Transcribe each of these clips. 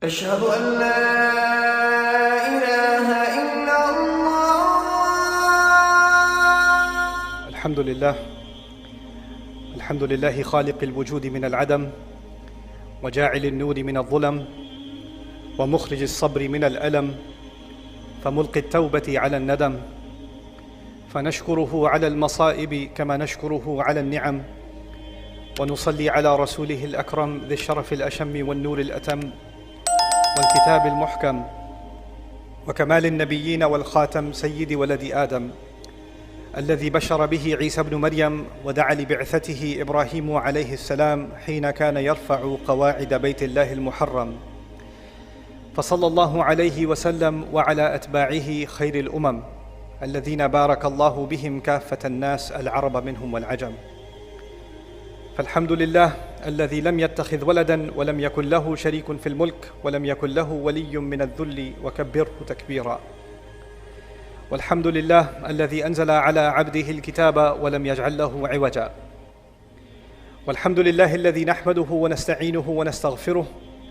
أشهد أن لا إله إلا الله. الحمد لله خالق الوجود من العدم وجاعل النور من الظلم ومخرج الصبر من الألم فملقي التوبة على الندم فنشكره على المصائب كما نشكره على النعم ونصلي على رسوله الأكرم ذي الشرف الأشم والنور الأتم والكتاب المحكم وكمال النبيين والخاتم سيد ولد آدم الذي بشر به عيسى بن مريم ودعا لبعثته إبراهيم عليه السلام حين كان يرفع قواعد بيت الله المحرم فصلى الله عليه وسلم وعلى أتباعه خير الأمم الذين بارك الله بهم كافة الناس العرب منهم والعجم. فالحمد لله الذي لم يتخذ ولدا ولم يكن له شريك في الملك ولم يكن له ولي من الذل وكبره تكبيرا. والحمد لله الذي أنزل على عبده الكتاب ولم يجعل له عوجا. والحمد لله الذي نحمده ونستعينه ونستغفره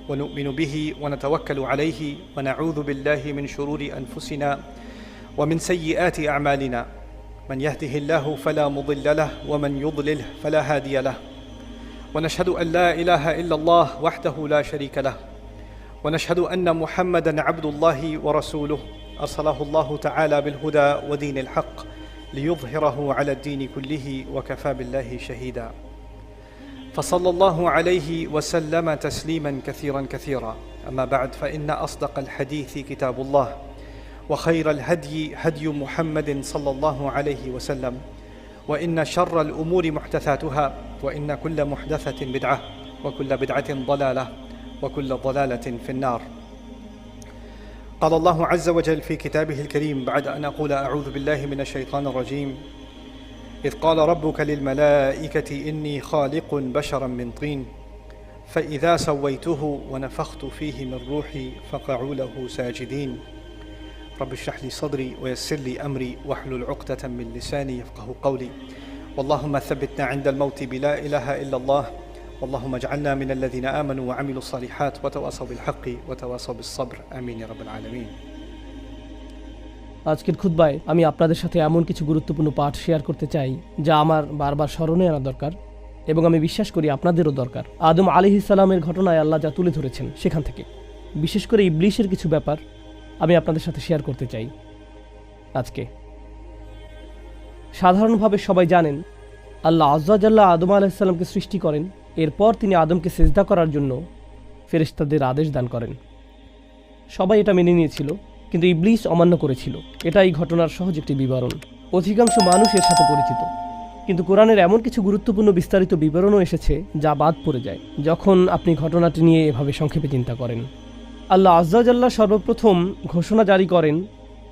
ونؤمن به ونتوكل عليه ونعوذ بالله من شرور أنفسنا ومن سيئات أعمالنا من يهده الله فلا مضل له ومن يضلله فلا هادي له ونشهد أن لا إله إلا الله وحده لا شريك له ونشهد أن محمدًا عبد الله ورسوله أرسله الله تعالى بالهدى ودين الحق ليظهره على الدين كله وكفى بالله شهيدا. فصلى الله عليه وسلم تسليما كثيرا كثيرا. أما بعد فإن أصدق الحديث كتاب الله وخير الهدي هدي محمد صلى الله عليه وسلم وإن شر الأمور محدثاتها وإن كل محدثة بدعة وكل بدعة ضلالة وكل ضلالة في النار. قال الله عز وجل في كتابه الكريم بعد أن أقول أعوذ بالله من الشيطان الرجيم إذ قال ربك للملائكة إني خالق بشرا من طين فإذا سويته ونفخت فيه من روحي فقعوا له ساجدين رب اشرح لي صدري ويسر لي أمري واحلل عقدة من لساني يفقه قولي واللهم ثبتنا عند الموت بلا إله إلا الله واللهم اجعلنا من الذين آمنوا وعملوا الصالحات وتواصوا بالحق وتواصوا بالصبر آمين يا رب العالمين. আজকের খুতবায় আমি আপনাদের সাথে এমন কিছু গুরুত্বপূর্ণ পাঠ শেয়ার করতে চাই যা আমার বারবার স্মরণে আনা দরকার এবং আমি বিশ্বাস করি আপনাদেরও দরকার। আদম আলাইহিস সালামের ঘটনায় আল্লাহ যা তুলে ধরেছেন সেখান থেকে বিশেষ করে ইবলিসের কিছু ব্যাপার আমি আপনাদের সাথে শেয়ার করতে চাই আজকে। সাধারণভাবে সবাই জানেন আল্লাহ আয্যা জাল্লা আদম আলাইহিস সালামকে সৃষ্টি করেন, এরপর তিনি আদমকে সিজদা করার জন্য ফেরেশতাদের আদেশ দান করেন। সবাই এটা মেনে নিয়েছিল, কিন্তু ইবলিস অমান্য করেছিল। এটা এই ঘটনার সহজ একটি বিবরণ। অধিকাংশ মানুষ এর সাথে পরিচিত, কিন্তু কোরআনের এমন কিছু গুরুত্বপূর্ণ বিস্তারিত বিবরণও এসেছে যা বাদ পড়ে যায় যখন আপনি ঘটনাটি নিয়ে এভাবে সংক্ষেপে চিন্তা করেন। আল্লাহ আয্যা জাল্লা সর্বপ্রথম ঘোষণা জারি করেন,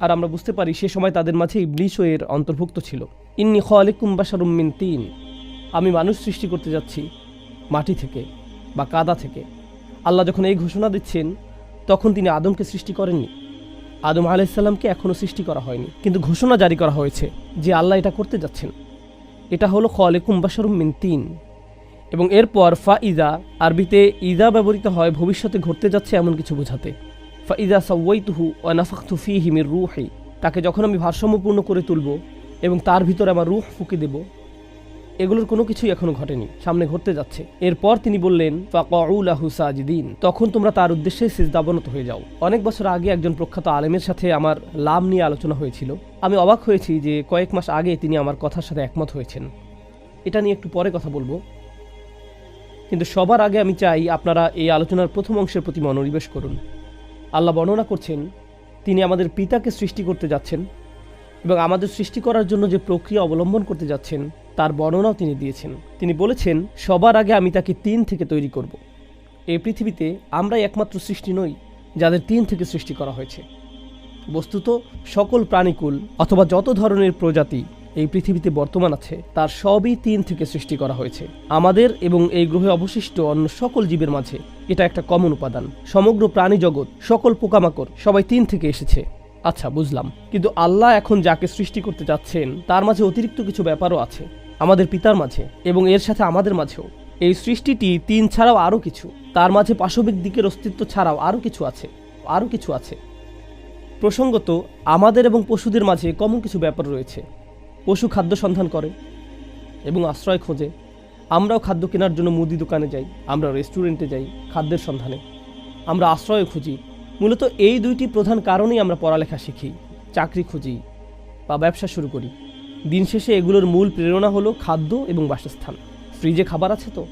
আর আমরা বুঝতে পারি সে সময় তাদের মাঝে ইবলিসও এর অন্তর্ভুক্ত ছিল। ইন্নী খালিকুম বাশারুম মিন তিন, আমি মানুষ সৃষ্টি করতে যাচ্ছি মাটি থেকে বা কাদা থেকে। আল্লাহ যখন এই ঘোষণা দিচ্ছেন তখন তিনি আদমকে সৃষ্টি করেননি। আদম আলাইহিস সালামকে এখনও সৃষ্টি করা হয়নি, কিন্তু ঘোষণা জারি করা হয়েছে যে আল্লাহ এটা করতে যাচ্ছেন। এটা হলো খালিকুম বাশারুম মিন তিন। এবং এরপর ফা ইজা, আরবিতে ইজা ব্যবহৃত হয় ভবিষ্যতে ঘটতে যাচ্ছে এমন কিছু বোঝাতে। ফা ইজা সাওয়াইতুহু ওয়া নাফাখতু ফীহি মির রূহি, তাকে যখন আমি ভারসাম্যপূর্ণ করে তুলব এবং তার ভিতরে আমার রূহ ফুঁকে দেব। এগুলোর কোনো কিছুই এখনো ঘটেনি, সামনে ঘটতে যাচ্ছে। এরপর তিনি বললেন ফাকাউ লাহু সাজিদিন, তখন তোমরা তার উদ্দেশ্যে সিজদাবনত হয়ে যাও। অনেক বছর আগে একজন প্রখ্যাত আলেমের সাথে আমার লাম নিয়ে আলোচনা হয়েছিল। আমি অবাক হয়েছি যে কয়েক মাস আগে তিনি আমার কথার সাথে একমত হয়েছেন। এটা নিয়ে একটু পরে কথা বলবো, কিন্তু সবার আগে আমি চাই আপনারা এই আলোচনার প্রথম অংশের প্রতি মনোনিবেশ করুন। আল্লাহ বর্ণনা করছেন তিনি আমাদের পিতাকে সৃষ্টি করতে যাচ্ছেন এবং আমাদের সৃষ্টি করার জন্য যে প্রক্রিয়া অবলম্বন করতে যাচ্ছেন তার বর্ণনাও তিনি দিয়েছেন। তিনি বলেছেন সবার আগে আমি তাকে তিন থেকে তৈরি করব। এই পৃথিবীতে আমরাই একমাত্র সৃষ্টি নই যাদের তিন থেকে সৃষ্টি করা হয়েছে। বস্তুত সকল প্রাণীকুল অথবা যত ধরনের প্রজাতি এই পৃথিবীতে বর্তমান আছে তার সবই তিন থেকে সৃষ্টি করা হয়েছে। আমাদের এবং এই গ্রহে অবশিষ্ট অন্য সকল জীবের মাঝে এটা একটা কমন উপাদান। সমগ্র প্রাণী জগৎ, সকল পোকামাকড় সবাই তিন থেকে এসেছে। আচ্ছা, বুঝলাম, কিন্তু আল্লাহ এখন যাকে সৃষ্টি করতে যাচ্ছেন তার মাঝে অতিরিক্ত কিছু ব্যাপারও আছে আমাদের পিতার মাঝে এবং এর সাথে আমাদের মাঝেও। এই সৃষ্টিটি 3 ছাড়াও আরও কিছু, তার মাঝে পাশবিক দিকের অস্তিত্ব ছাড়াও আরও কিছু আছে। প্রসঙ্গত আমাদের এবং পশুদের মাঝে কমন কিছু ব্যাপার রয়েছে। পশু খাদ্য সন্ধান করে এবং আশ্রয় খোঁজে, আমরাও খাদ্য কেনার জন্য মুদি দোকানে যাই, আমরা রেস্টুরেন্টে যাই খাদ্যের সন্ধানে, আমরা আশ্রয় খুঁজি। মূলত এই 2টি প্রধান কারণেই আমরা পড়ালেখা শিখি, চাকরি খুঁজি বা ব্যবসা শুরু করি। দিন শেষে এগুলোর মূল প্রেরণা হলো খাদ্য এবং বাসস্থান। ফ্রিজে খাবার আছে তো?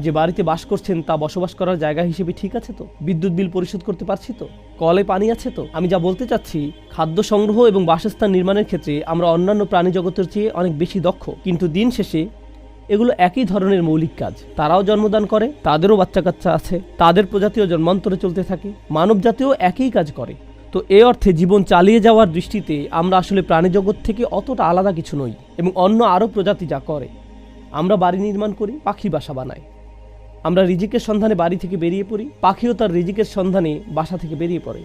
যে বাড়িতে বাস করছেন তা বসবাস করার জায়গা হিসেবে ঠিক আছে তো? বিদ্যুৎ বিল পরিশোধ করতে পারছি তো? কলে পানি আছে তো? আমি যা বলতে চাচ্ছি, খাদ্য সংগ্রহ এবং বাসস্থান নির্মাণের ক্ষেত্রে আমরা অন্যান্য প্রাণী জগতের চেয়ে অনেক বেশি দক্ষ। কিন্তু দিন শেষে এগুলো একই ধরনের মৌলিক কাজ। তারাও জন্মদান করে, তাদেরও বাচ্চা কাচ্চা আছে, তাদের প্রজাতিও জন্মান্তরে চলতে থাকে, মানব জাতিও একই কাজ করে। তো এ অর্থে জীবন চালিয়ে যাওয়ার দৃষ্টিতে আমরা আসলে প্রাণী জগৎ থেকে অতটা আলাদা কিছু নই। এবং অন্য আরও প্রজাতি যা করে, আমরা বাড়ি নির্মাণ করি, পাখি বাসা বানায়। আমরা রিজিকের সন্ধানে বাড়ি থেকে বেরিয়ে পড়ি, পাখিও তার রিজিকের সন্ধানে বাসা থেকে বেরিয়ে পড়ে।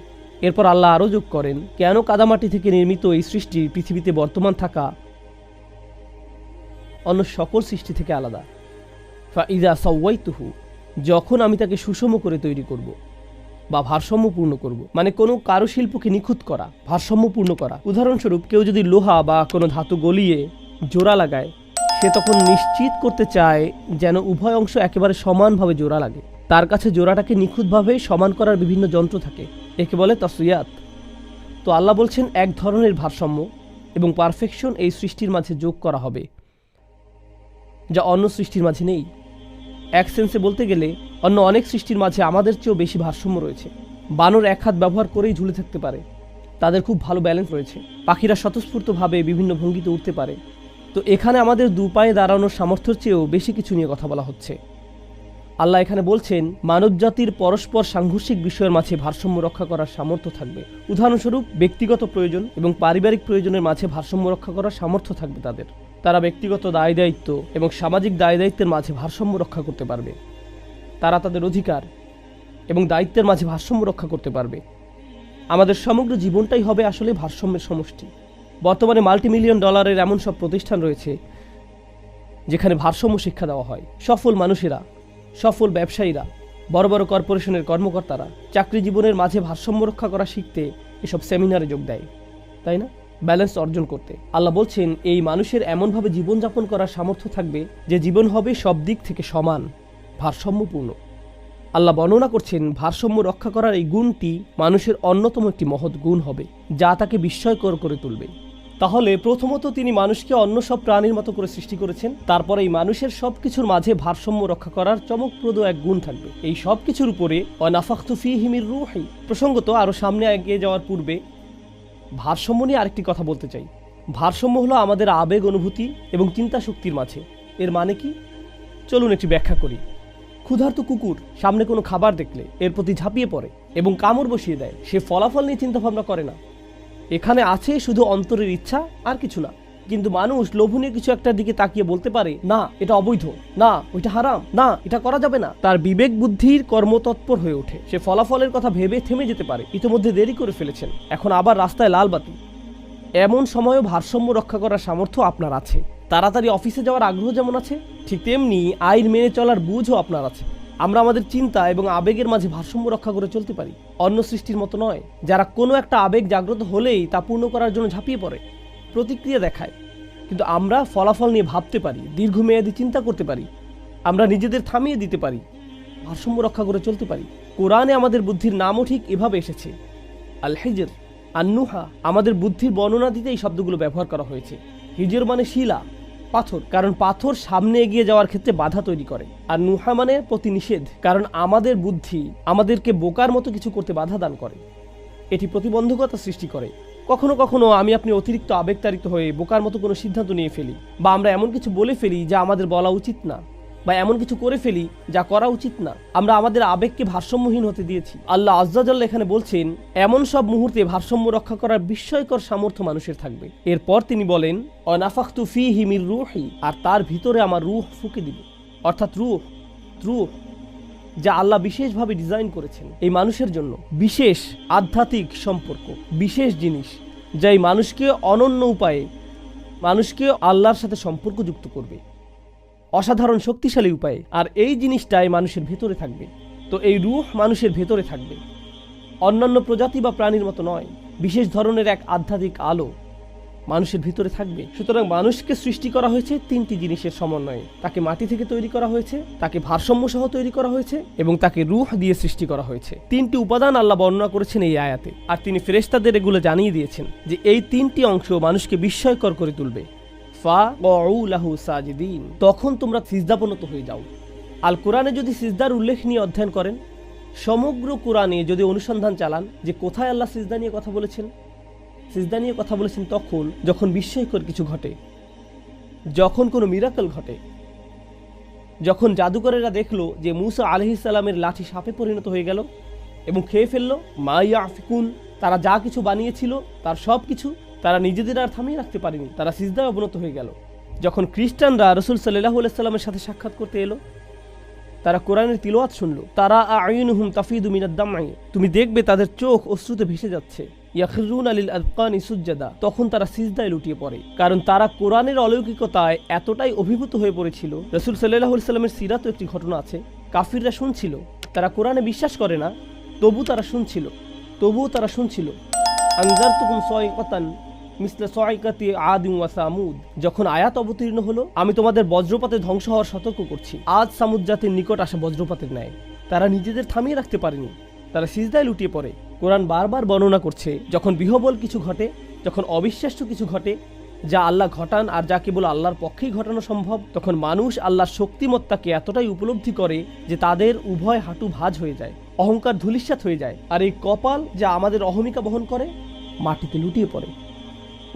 এরপর আল্লাহ আরও যোগ করেন, কেন কাদামাটি থেকে নির্মিত এই সৃষ্টি পৃথিবীতে বর্তমান থাকা অন্য সকল সৃষ্টি থেকে আলাদা। ফাইযা সাওয়াইতুহু, যখন আমি তাকে সুষম করে তৈরি করব বা ভারসাম্যপূর্ণ করব, মানে কোনো কারুশিল্পকে নিখুঁত করা, ভারসাম্যপূর্ণ করা। উদাহরণস্বরূপ কেউ যদি লোহা বা কোনো ধাতু গলিয়ে জোড়া লাগায়, সে তখন নিশ্চিত করতে চায় যেন উভয় অংশ একেবারে সমানভাবে জোড়া লাগে। তার কাছে জোড়াটাকে নিখুঁতভাবে সমান করার বিভিন্ন যন্ত্র থাকে, একে বলে তাসওয়িয়াত। তো আল্লাহ বলছেন এক ধরনের ভারসাম্য এবং পারফেকশন এই সৃষ্টির মাঝে যোগ করা হবে, যা অন্য সৃষ্টির মাঝে নেই। এক সেন্সে বলতে গেলে অন্য অনেক সৃষ্টির মাঝে আমাদের চেয়েও বেশি ভারসাম্য রয়েছে। বানর এক হাত ব্যবহার করেই ঝুলে থাকতে পারে, তাদের খুব ভালো ব্যালেন্স রয়েছে। পাখিরা স্বতঃস্ফূর্তভাবে বিভিন্ন ভঙ্গিতে উঠতে পারে। তো এখানে আমাদের 2 পায়ে দাঁড়ানোর সামর্থ্যের চেয়েও বেশি কিছু নিয়ে কথা বলা হচ্ছে। আল্লাহ এখানে বলছেন মানবজাতির পরস্পর সাংঘর্ষিক বিষয়ের মাঝে ভারসাম্য রক্ষা করার সামর্থ্য থাকবে। উদাহরণস্বরূপ ব্যক্তিগত প্রয়োজন এবং পারিবারিক প্রয়োজনের মাঝে ভারসাম্য রক্ষা করার সামর্থ্য থাকবে তাদের। তারা ব্যক্তিগত দায় দায়িত্ব এবং সামাজিক দায় দায়িত্বের মাঝে ভারসাম্য রক্ষা করতে পারবে। তারা তাদের অধিকার এবং দায়িত্বের মাঝে ভারসাম্য রক্ষা করতে পারবে। আমাদের সমগ্র জীবনটাই হবে আসলে ভারসাম্যের সমষ্টি। বর্তমানে $মাল্টি-মিলিয়ন এমন সব প্রতিষ্ঠান রয়েছে যেখানে ভারসাম্য শিক্ষা দেওয়া হয়। সফল মানুষেরা, সফল ব্যবসায়ীরা, বড় বড় কর্পোরেশনের কর্মকর্তারা চাকরি জীবনের মাঝে ভারসাম্য রক্ষা করা শিখতে এসব সেমিনারে যোগ দেয়, তাই না? ব্যালেন্স অর্জন করতে। আল্লাহ বলছেন এই মানুষের এমনভাবে জীবনযাপন করার সামর্থ্য থাকবে যে জীবন হবে সব দিক থেকে সমান, ভারসাম্যপূর্ণ। আল্লাহ বর্ণনা করছেন ভারসাম্য রক্ষা করার এই গুণটি মানুষের অন্যতম একটি মহৎ গুণ হবে, যা তাকে বিস্ময়কর করে তুলবে। তাহলে প্রথমত তিনি মানুষকে অন্য সব প্রাণীর মতো করে সৃষ্টি করেছেন, তারপরে এই মানুষের সবকিছুর মাঝে ভারসাম্য রক্ষা করার চমকপ্রদ এক গুণ থাকবে। এই সব কিছুর উপরে ওয়ানাফাখতু ফীহি মির রূহি। প্রসঙ্গত আরও সামনে এগিয়ে যাওয়ার পূর্বে ভারসাম্য নিয়ে আরেকটি কথা বলতে চাই। ভারসাম্য হলো আমাদের আবেগ, অনুভূতি এবং চিন্তা শক্তির মাঝে। এর মানে কি? চলুন একটি ব্যাখ্যা করি। ক্ষুধার্ত কুকুর সামনে কোনো খাবার দেখলে এর প্রতি ঝাঁপিয়ে পড়ে এবং কামড় বসিয়ে দেয়। সে ফলাফল নিয়ে চিন্তাভাবনা করে না। এখানে আছে শুধু অন্তরের ইচ্ছা, আর কিছু না। কিন্তু মানুষ লোভনীয় কিছু একটার দিকে তাকিয়ে বলতে পারে, না এটা অবৈধ, না ওইটা হারাম, না এটা করা যাবে না। তার বিবেক বুদ্ধির কর্মতৎপর হয়ে ওঠে। সে ফলাফলের কথা ভেবে থেমে যেতে পারে, ইতিমধ্যে দেরি করে ফেলেছেন, এখন আবার রাস্তায় লাল বাতি। এমন সময়ও ভারসাম্য রক্ষা করার সামর্থ্য আপনার আছে। তাড়াতাড়ি অফিসে যাওয়ার আগ্রহ যেমন আছে, ঠিক তেমনি আইন মেনে চলার বুঝও আপনার আছে। আমরা আমাদের চিন্তা এবং আবেগের মাঝে ভারসাম্য রক্ষা করে চলতে পারি, অন্য সৃষ্টির মতো নয় যারা কোনো একটা আবেগ জাগ্রত হলেই তা পূর্ণ করার জন্য ঝাঁপিয়ে পড়ে, প্রতিক্রিয়া দেখায়। কিন্তু আমরা ফলাফল নিয়ে ভাবতে পারি, দীর্ঘমেয়াদী চিন্তা করতে পারি, আমরা নিজেদের থামিয়ে দিতে পারি, ভারসাম্য রক্ষা করে চলতে পারি। কোরআনে আমাদের বুদ্ধির নামও ঠিক এভাবে এসেছে, আল হিজর, আন-নুহা। আমাদের বুদ্ধির বর্ণনা দিতে এই শব্দগুলো ব্যবহার করা হয়েছে। হিজর মানে শিলা, পাথর, কারণ পাথর সামনে এগিয়ে যাওয়ার ক্ষেত্রে বাধা তৈরি করে। আর নুহা মানে প্রতিনিষেধ, কারণ আমাদের বুদ্ধি আমাদেরকে বোকার মতো কিছু করতে বাধা দান করে, এটি প্রতিবন্ধকতা সৃষ্টি করে। কখনো কখনো আমি আপনি অতিরিক্ত আবেগতাড়িত হয়ে বোকার মতো কোনো সিদ্ধান্ত নিয়ে ফেলি, বা আমরা এমন কিছু বলে ফেলি যা আমাদের বলা উচিত না, বা এমন কিছু করে ফেলি যা করা উচিত না। আমরা আমাদের আবেগকে ভারসাম্যহীন হতে দিয়েছি। আল্লাহ আজ্জা জাল্লা এখানে বলছেন এমন সব মুহূর্তে ভারসাম্য রক্ষা করার বিস্ময়কর সামর্থ্য মানুষের থাকবে। এরপর তিনি বলেন ওয়ানাফাখতু ফীহি মির রূহি, আর তার ভিতরে আমার রূহ ফুঁকে দিব। অর্থাৎ রূহ যা আল্লাহ বিশেষভাবে ডিজাইন করেছেন এই মানুষের জন্য, বিশেষ আধ্যাত্মিক সম্পর্ক, বিশেষ জিনিস যা এই মানুষকে অনন্য উপায়ে মানুষকে আল্লাহর সাথে সম্পর্কযুক্ত করবে। অসাধারণ শক্তিশালী উপায়ে। আর এই জিনিসটাই মানুষের ভেতরে থাকবে। তো এই রূহ মানুষের ভেতরে থাকবে, অন্যান্য প্রজাতি বা প্রাণীর মতো নয়। বিশেষ ধরনের এক আধ্যাত্মিক আলো মানুষের ভিতরে থাকবে। সুতরাং মানুষকে সৃষ্টি করা হয়েছে তিনটি জিনিসের সমন্বয়ে। তাকে মাটি থেকে তৈরি করা হয়েছে, তাকে ভারসাম্য সহ তৈরি করা হয়েছে এবং তাকে রূহ দিয়ে সৃষ্টি করা হয়েছে। তিনটি উপাদান আল্লাহ বর্ণনা করেছেন এই আয়াতে। আর তিনি ফেরেশতাদের এগুলো জানিয়ে দিয়েছেন যে এই তিনটি অংশ মানুষকে বিস্ময়কর করে তুলবে। ফাকউ লাহু সাজিদিন, তখন তোমরা সিজদাবনত হয়ে যাও। আল কোরআনে যদি সিজদার উল্লেখ নিয়ে অধ্যয়ন করেন, সমগ্র কোরআনে যদি অনুসন্ধান চালান যে কোথায় আল্লাহ সিজদা নিয়ে কথা বলেছেন, সিজদা নিয়ে কথা বলেছেন তখন যখন বিস্ময়কর কিছু ঘটে, যখন কোনো মিরাকল ঘটে, যখন জাদুকরেরা দেখলো যে মূসা আলাইহিস সালামের লাঠি সাপে পরিণত হয়ে গেল এবং খেয়ে ফেললো। মা ইয়াফিকুন, তারা যা কিছু বানিয়েছিল তার সব কিছু তারা নিজেদের আর থামিয়ে রাখতে পারেনি, তারা সিজদায় অবনত হয়ে গেল। যখন খ্রিস্টানরা রাসূল সাল্লাল্লাহু আলাইহি সাল্লামের সাথে সাক্ষাৎ করতে এলো, তারা কোরআনের তিলাওয়াত শুনলো। তারা আয়ুনুহুম তাফিদু মিনাদ দামঈ, তুমি দেখবে তাদের চোখ অশ্রুতে ভেসে যাচ্ছে। ইয়াখিরুনা লিল আযকানি সুজদা, তখন তারা সিজদায় লুটিয়ে পড়ে, কারণ তারা কোরআনের অলৌকিকতায় এতটাই অভিভূত হয়ে পড়েছিল। রাসূল সাল্লাল্লাহু আলাইহি সাল্লামের সিরাতে একটি ঘটনা আছে, কাফিররা শুনছিল, তারা কোরআনে বিশ্বাস করে না, তবুও তারা শুনছিল। আনজারতুকুম সাইকাতান মিসলা সাইকাতি আদিন ওয়া সামুদ, যখন আয়াত অবতীর্ণ হলো, আমি তোমাদের বজ্রপাতে ধ্বংস হওয়ার সতর্ক করছি, আদ সামুদ জাতির নিকট আসা বজ্রপাতের ন্যায়। তারা নিজেদের থামিয়ে রাখতে পারেনি, তারা সিজদায় লুটিয়ে পড়ে। কোরআন বারবার বর্ণনা করছে যখন বিহবল কিছু ঘটে, যখন অবিশ্বাস্য কিছু ঘটে যা আল্লাহ ঘটান আর যা কেবল আল্লাহর পক্ষেই ঘটানো সম্ভব, তখন মানুষ আল্লাহর শক্তিমত্তাকে এতটাই উপলব্ধি করে যে তাদের উভয় হাঁটু ভাঁজ হয়ে যায়, অহংকার ধূলিসাৎ হয়ে যায়। আর এই কপাল যা আমাদের অহমিকা বহন করে মাটিতে লুটিয়ে পড়ে।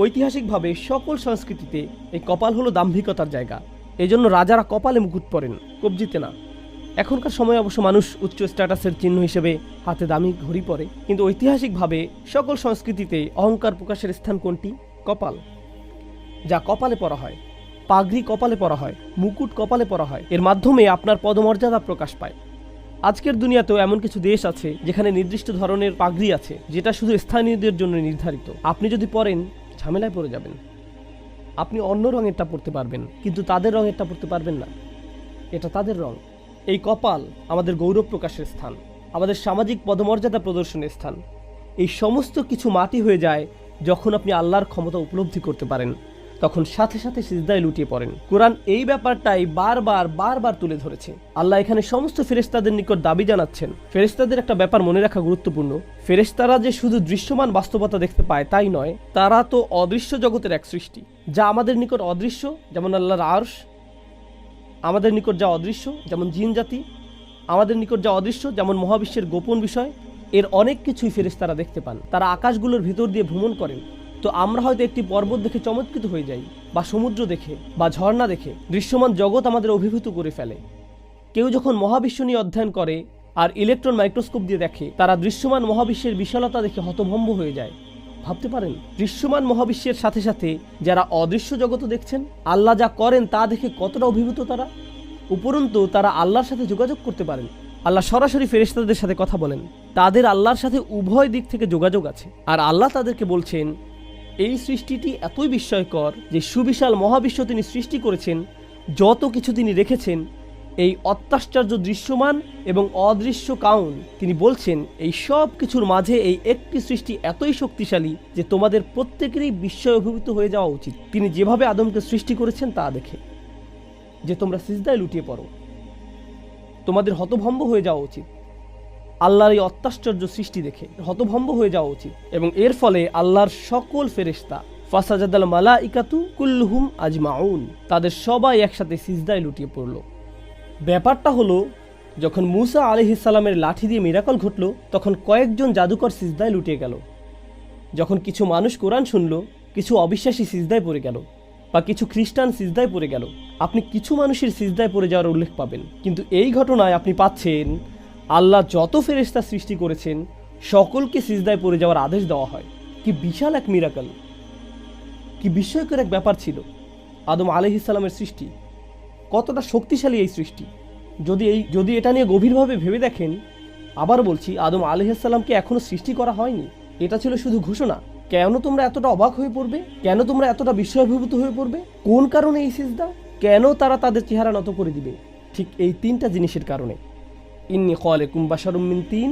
ঐতিহাসিকভাবে সকল সংস্কৃতিতে এই কপাল হলো দাম্ভিকতার জায়গা। এজন্য রাজারা কপালে মুকুট পরেন, কবজিতে না। এখনকার সময় অবশ্য মানুষ উচ্চ স্ট্যাটাসের চিহ্ন হিসেবে হাতে দামি ঘড়ি পরে, কিন্তু ঐতিহাসিকভাবে সকল সংস্কৃতিতে অহংকার প্রকাশের স্থান কোনটি? কপাল। যা কপালে পরা হয়, পাগড়ি কপালে পরা হয়, মুকুট কপালে পরা হয়, এর মাধ্যমে আপনার পদমর্যাদা প্রকাশ পায়। আজকের দুনিয়াতেও এমন কিছু দেশ আছে যেখানে নির্দিষ্ট ধরনের পাগড়ি আছে যেটা শুধু স্থানীয়দের জন্য নির্ধারিত। আপনি যদি পরেন ঝামেলায় পড়ে যাবেন। আপনি অন্য রঙেরটা পরতে পারবেন, কিন্তু তাদের রঙেরটা পরতে পারবেন না, এটা তাদের রং। এই কপাল আমাদের গৌরব প্রকাশের স্থান, আমাদের সামাজিক পদমর্যাদা প্রদর্শনের স্থান। এই সমস্ত কিছু মাটি হয়ে যায় যখন আপনি আল্লাহর ক্ষমতা উপলব্ধি করতে পারেন, তখন সাথে সাথে সিজদায় লুটিয়ে পড়েন। কোরআন এই ব্যাপারটাই বারবার তুলে ধরেছে। আল্লাহ এখানে সমস্ত ফেরেশতাদের নিকট দাবি জানাচ্ছেন। ফেরেশতাদের একটা ব্যাপার মনে রাখা গুরুত্বপূর্ণ, ফেরেশতারা যে শুধু দৃশ্যমান বাস্তবতা দেখতে পায় তাই নয়, তারা তো অদৃশ্য জগতের এক সৃষ্টি, যা আমাদের নিকট অদৃশ্য, যেমন আল্লাহর আরশ। আমাদের নিকট যা অদৃশ্য যেমন জিন জাতি, আমাদের নিকট যা অদৃশ্য যেমন মহাবিশ্বের গোপন বিষয়, এর অনেক কিছুই ফেরেশতারা দেখতে পান। তারা আকাশগুলোর ভিতর দিয়ে ভ্রমণ করেন। তো আমরা হয়তো একটি পর্বত দেখে চমৎকৃত হয়ে যাই, বা সমুদ্র দেখে, বা ঝর্ণা দেখে দৃশ্যমান জগৎ আমাদের অভিভূত করে ফেলে। কেউ যখন মহাবিশ্ব নিয়ে অধ্যয়ন করে আর ইলেকট্রন মাইক্রোস্কোপ দিয়ে দেখে, তারা দৃশ্যমান মহাবিশ্বের বিশালতা দেখে হতভম্ব হয়ে যায়। ভাবতে পারেন, দৃশ্যমান মহাবিশ্বের সাথে সাথে যারা অদৃশ্য জগৎ দেখছেন, আল্লাহ যা করেন তা দেখে কতটা অভিভূত তারা। উপরন্তু তারা আল্লাহর সাথে যোগাযোগ করতে পারেন। আল্লাহ সরাসরি ফেরেশতাদের সাথে কথা বলেন, তাদের আল্লাহর সাথে উভয় দিক থেকে যোগাযোগ আছে। আর আল্লাহ তাদেরকে বলছেন, এই সৃষ্টিটি এতই বিস্ময়কর যে সুবিশাল মহাবিশ্ব তিনি সৃষ্টি করেছেন, যত কিছু তিনি রেখেছেন, এই অত্যাশ্চর্য দৃশ্যমান এবং অদৃশ্য কাউন, তিনি বলছেন এই সব কিছুর মাঝে এই একটি সৃষ্টি এতই শক্তিশালী যে তোমাদের প্রত্যেকেরই বিস্ময় অভিভূত হয়ে যাওয়া উচিত তিনি যেভাবে আদমকে সৃষ্টি করেছেন তা দেখে, যে তোমরা সিজদায় লুটিয়ে পড়ো। তোমাদের হতভম্ব হয়ে যাওয়া উচিত আল্লাহর এই অত্যাশ্চর্য সৃষ্টি দেখে, হতভম্ব হয়ে যাওয়া উচিত। এবং এর ফলে আল্লাহর সকল ফেরেশতা ফাসাজাদাল মালাইকাতু কুল্লুহুম আজমাউন, তাদের সবাই একসাথে সিজদায় লুটিয়ে পড়ল। ব্যাপারটা হলো, যখন মূসা আলাইহিস সালামের লাঠি দিয়ে মিরাকল ঘটল, তখন কয়েকজন জাদুকর সিজদায় লুটিয়ে গেল। যখন কিছু মানুষ কোরআন শুনল, কিছু অবিশ্বাসী সিজদায় পড়ে গেল, বা কিছু খ্রিস্টান সিজদায় পড়ে গেল। আপনি কিছু মানুষের সিজদায় পড়ে যাওয়ার উল্লেখ পাবেন, কিন্তু এই ঘটনায় আপনি পাচ্ছেন আল্লাহ যত ফেরেশতা সৃষ্টি করেছেন সকলকে সিজদায় পড়ে যাওয়ার আদেশ দেওয়া হয়। কি বিশাল এক মিরাকল, কি বিস্ময়কর এক ব্যাপার ছিল আদম আলাইহিস সালামের সৃষ্টি। কতটা শক্তিশালী এই সৃষ্টি, যদি এটা নিয়ে গভীরভাবে ভেবে দেখেন। আবার বলছি, আদম আলাইহিস সালামকে এখনো সৃষ্টি করা হয়নি, এটা ছিল শুধু ঘোষণা। কেন তোমরা এতটা অবাক হয়ে পড়বে? কেন তোমরা এতটা বিস্ময়াভিভূত হয়ে পড়বে? কোন কারণে এই সিজদা? কেন তারা তাদের চেহারা নত করে দিবে? ঠিক এই তিনটা জিনিসের কারণে। ইন্নী খালিকুম বাশারুম মিন তিন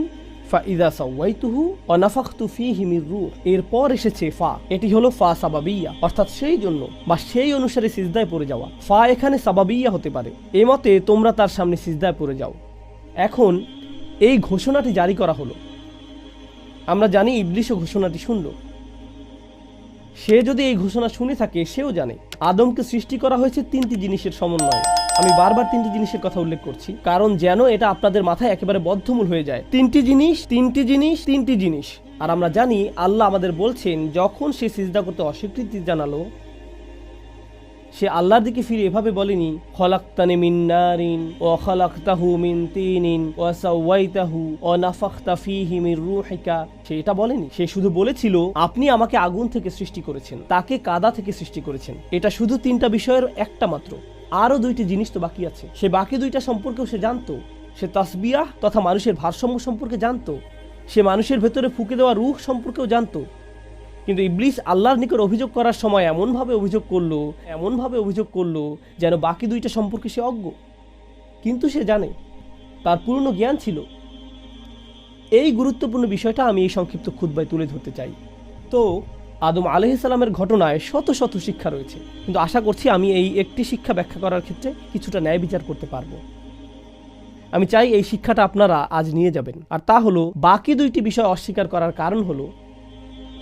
ফাইযা সাওয়াইতুহু ওয়া নাফাখতু ফীহি মির রূহ। এরপর এসেছে ফা, এটি হলো ফা সাবাবিয়া, অর্থাৎ সেই জন্য বা সেই অনুসারে সিজদায় পড়ে যাওয়া। ফা এখানে সাবাবিয়া হতে পারে। এই মতে তোমরা তার সামনে সিজদায় পড়ে যাও। এখন এই ঘোষণাটি জারি করা হলো। আমরা জানি ইবলিশও ঘোষণাটি শুনল। সে যদি এই ঘোষণা শুনে থাকে, সেও জানে আদমকে সৃষ্টি করা হয়েছে তিনটি জিনিসের সমন্বয়ে। আমি বারবার তিনটি জিনিসের কথা উল্লেখ করছি, কারণ যেন এটা আপনাদের মাথায় একেবারে বদ্ধমূল হয়ে যায়। তিনটি জিনিস, তিনটি জিনিস, তিনটি জিনিস। আর আমরা জানি আল্লাহ আমাদের বলছেন, যখন সে সিজদা করতে অস্বীকৃতি জানালো, সে আল্লাহর দিকে ফিরে এভাবে বলেনি, খলাকতানি মিন নারিন ওয়া খলাকতাহু মিন তিনিন ওয়া সাওয়াইতাহু ওয়া নাফাখতা ফীহি মির রূহিকা। সে এটা বলেনি। সে শুধু বলেছিল, আপনি আমাকে আগুন থেকে সৃষ্টি করেছেন, তাকে কাদা থেকে সৃষ্টি করেছেন। এটা শুধু তিনটা বিষয়ের একটা মাত্র। আরও দুইটি জিনিস তো বাকি আছে। সে বাকি দুইটা সম্পর্কেও সে জানতো। সে তাসবিয়াহ তথা মানুষের ভারসাম্য সম্পর্কে জানতো। সে মানুষের ভেতরে ফুঁকে দেওয়া রূহ সম্পর্কেও জানতো। কিন্তু ইবলিস আল্লাহর নিকট অভিযোগ করার সময় এমনভাবে অভিযোগ করলো যেন বাকি দুইটা সম্পর্কে সে অজ্ঞ। কিন্তু সে জানে, তার পূর্ণ জ্ঞান ছিল। এই গুরুত্বপূর্ণ বিষয়টা আমি এই সংক্ষিপ্ত খুতবায় তুলে ধরতে চাই। তো আদম আলাইহিস সালামের ঘটনায় শত শত শিক্ষা রয়েছে, কিন্তু আশা করছি আমি এই একটি শিক্ষা ব্যাখ্যা করার ক্ষেত্রে কিছুটা ন্যায় বিচার করতে পারবো। আমি চাই এই শিক্ষাটা আপনারা আজ নিয়ে যাবেন। আর তা হলো, বাকি দুইটি বিষয় অস্বীকার করার কারণ হলো,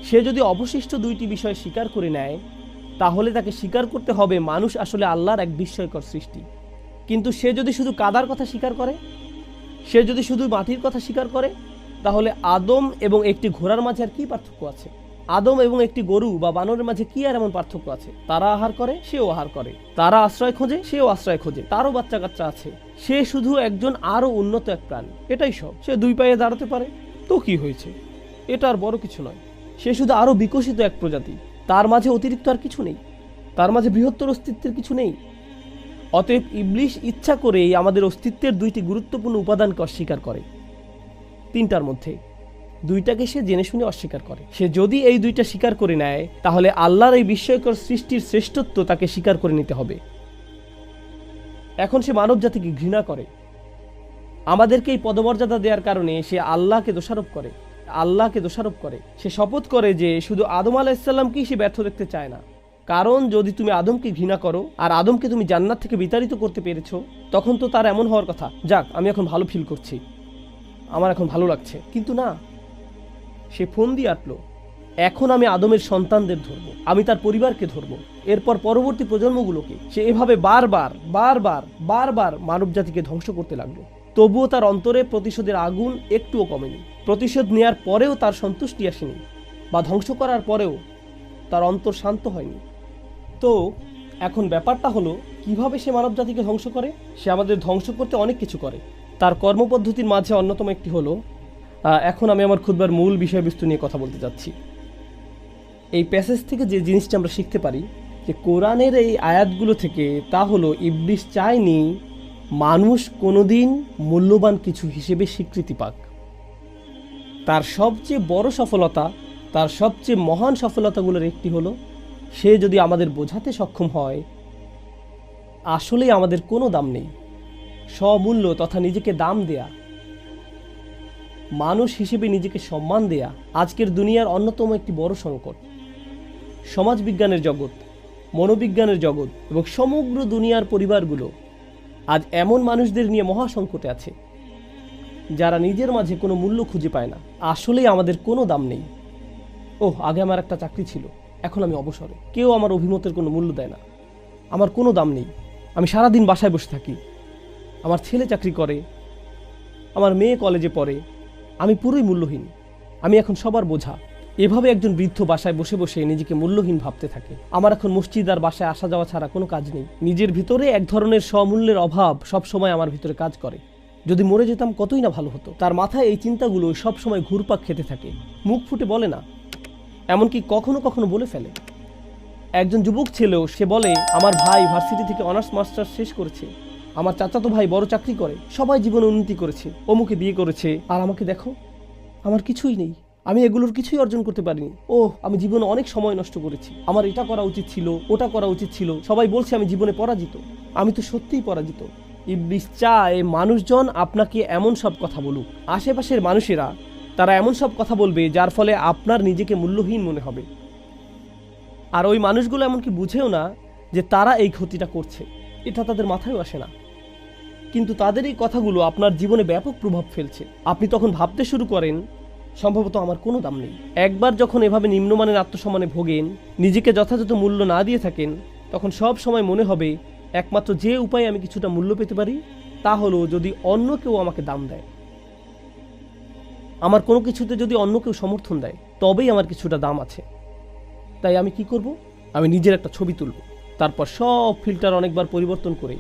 সে যদি অবশিষ্ট দুইটি বিষয় স্বীকার করে নেয়, তাহলে তাকে স্বীকার করতে হবে মানুষ আসলে আল্লাহর এক বিস্ময়কর সৃষ্টি। কিন্তু সে যদি শুধু কাদার কথা স্বীকার করে, সে যদি শুধু মাটির কথা স্বীকার করে, তাহলে আদম এবং একটি ঘোড়ার মাঝে আর কি পার্থক্য আছে? আদম এবং একটি গরু বা বানরের মাঝে কি আর এমন পার্থক্য আছে? তারা আহার করে, সেও আহার করে। তারা আশ্রয় খোঁজে, সেও আশ্রয় খোঁজে। তারও বাচ্চা কাচ্চা আছে। সে শুধু একজন আরো উন্নত এক প্রাণী, এটাই সব। সে দুই পায়ে দাঁড়াতে পারে, তো কি হয়েছে? এটা আর বড় কিছু নয়। সে শুধু আরো বিকশিত এক প্রজাতি। তার মাঝে অতিরিক্ত আর কিছু নেই। তার মাঝে বৃহত্তর অস্তিত্বের কিছু নেই। অতএব ইবলিশ ইচ্ছা করেই আমাদের অস্তিত্বের দুইটি গুরুত্বপূর্ণ উপাদানকে অস্বীকার করে। তিনটার মধ্যে দুইটাকে সে জেনে শুনে অস্বীকার করে। সে যদি এই দুইটা স্বীকার করে নেয়, তাহলে আল্লাহর এই বিস্ময়কর সৃষ্টির শ্রেষ্ঠত্ব তাকে স্বীকার করে নিতে হবে। এখন সে মানব জাতিকে ঘৃণা করে। আমাদেরকে এই পদমর্যাদা দেওয়ার কারণে সে আল্লাহকে দোষারোপ করে। সে শপথ করে যে শুধু আদম আলাইহিস সালামকেই সে ব্যর্থ দেখতে চায় না। কারণ যদি তুমি আদমকে ঘৃণা করো আর আদমকে তুমি জান্নাত থেকে বিতাড়িত করতে পেরেছো, তখন তো তার এমন হওয়ার কথা, যাক আমি এখন ভালো ফিল করছি, আমার এখন ভালো লাগছে। কিন্তু না, সে ফোন দিয়ে আটলো, এখন আমি আদমের সন্তানদের ধরবো, আমি তার পরিবারকে ধরবো, এরপর পরবর্তী প্রজন্মগুলোকে। সে এভাবে বারবার মানব জাতিকে ধ্বংস করতে লাগলো। তবুও তার অন্তরে প্রতিশোধের আগুন একটুও কমেনি। প্রতিশোধ নেওয়ার পরেও তার সন্তুষ্টি আসেনি, বা ধ্বংস করার পরেও তার অন্তর শান্ত হয়নি। তো এখন ব্যাপারটা হলো, কিভাবে সে মানব জাতিকে ধ্বংস করে? সে আমাদের ধ্বংস করতে অনেক কিছু করে। তার কর্মপদ্ধতির মাঝে অন্যতম একটি হলো, এখন আমি আমার খুতবার মূল বিষয়বস্তু নিয়ে কথা বলতে যাচ্ছি। এই প্যাসেজ থেকে যে জিনিসটা আমরা শিখতে পারি, যে কোরআনের এই আয়াতগুলো থেকে, তা হলো ইবলিশ চায়নি মানুষ কোনোদিন মূল্যবান কিছু হিসেবে স্বীকৃতি পাক। তার সবচেয়ে বড় সফলতা, তার সবচেয়ে মহান সফলতাগুলোর একটি হলো, সে যদি আমাদের বোঝাতে সক্ষম হয় আসলেই আমাদের কোনো দাম নেই, স্বমূল্য তথা নিজেকে দাম দেয়া, মানুষ হিসেবে নিজেকে সম্মান দেয়া আজকের দুনিয়ার অন্যতম একটি বড় সংকট। সমাজবিজ্ঞানের জগৎ, মনোবিজ্ঞানের জগৎ এবং সমগ্র দুনিয়ার পরিবারগুলো আজ এমন মানুষদের নিয়ে মহা সংকটে আছে, যারা নিজের মাঝে কোনো মূল্য খুঁজে পায় না। আসলেই আমাদের কোনো দাম নেই। আগে আমার একটা চাকরি ছিল, এখন আমি অবসরে, কেউ আমার অভিমতের কোনো মূল্য দেয় না, আমার কোনো দাম নেই, আমি সারাদিন বাসায় বসে থাকি, আমার ছেলে চাকরি করে, আমার মেয়ে কলেজে পড়ে, আমি পুরোই মূল্যহীন, আমি এখন সবার বোঝা। এভাবে একজন বৃদ্ধ বাসায় বসে বসে নিজেকে মূল্যহীন ভাবতে থাকে। আমার এখন মসজিদ আর বাসায় আসা যাওয়া ছাড়া কোনো কাজ নেই। নিজের ভিতরে এক ধরনের স্বমূল্যের অভাব সব সময় আমার ভিতরে কাজ করে। যদি মরে যেতাম কতই না ভালো হতো। তার মাথায় এই চিন্তাগুলো সব সময় ঘুরপাক খেতে থাকে, মুখ ফুটে বলে না, এমনকি কখনো কখনো বলে ফেলে। একজন যুবক ছেলেও সে বলে, আমার ভাই ভার্সিটি থেকে অনার্স মাস্টার্স শেষ করেছে, আমার চাচাতো ভাই বড় চাকরি করে, সবাই জীবনে উন্নতি করেছে, অমুকে বিয়ে করেছে, আর আমাকে দেখো, আমার কিছুই নেই, আমি এগুলোর কিছুই অর্জন করতে পারিনি। আমি জীবনে অনেক সময় নষ্ট করেছি, আমার এটা করা উচিত ছিল, ওটা করা উচিত ছিল, সবাই বলছে আমি জীবনে পরাজিত। আমি তো সত্যিই পরাজিত। ইবলিস চায় মানুষজন আপনাকে এমন সব কথা বলুক, আশেপাশের মানুষেরা তারা এমন সব কথা বলবে যার ফলে আপনার নিজেকে মূল্যহীন মনে হবে। আর ওই মানুষগুলো এমনকি বুঝেও না যে তারা এই ক্ষতিটা করছে, এটা তাদের মাথায়ও আসে না। কিন্তু তাদের এই কথাগুলো আপনার জীবনে ব্যাপক প্রভাব ফেলছে। আপনি তখন ভাবতে শুরু করেন, সম্ভবত আমার কোনো দাম নেই। একবার যখন এভাবে নিম্নমানের আত্মসম্মানে ভোগেন, নিজেকে যথাযথ মূল্য না দিয়ে থাকেন, তখন সব সময় মনে হবে একমাত্র যে উপায়ে আমি কিছুটা মূল্য পেতে পারি তা হলো যদি অন্য কেউ আমাকে দাম দেয়। আমার কোনো কিছুতে যদি অন্য কেউ সমর্থন দেয় তবেই আমার কিছুটা দাম আছে। তাই আমি কি করব? আমি নিজের একটা ছবি তুলব, তারপর সব ফিল্টার অনেকবার পরিবর্তন করে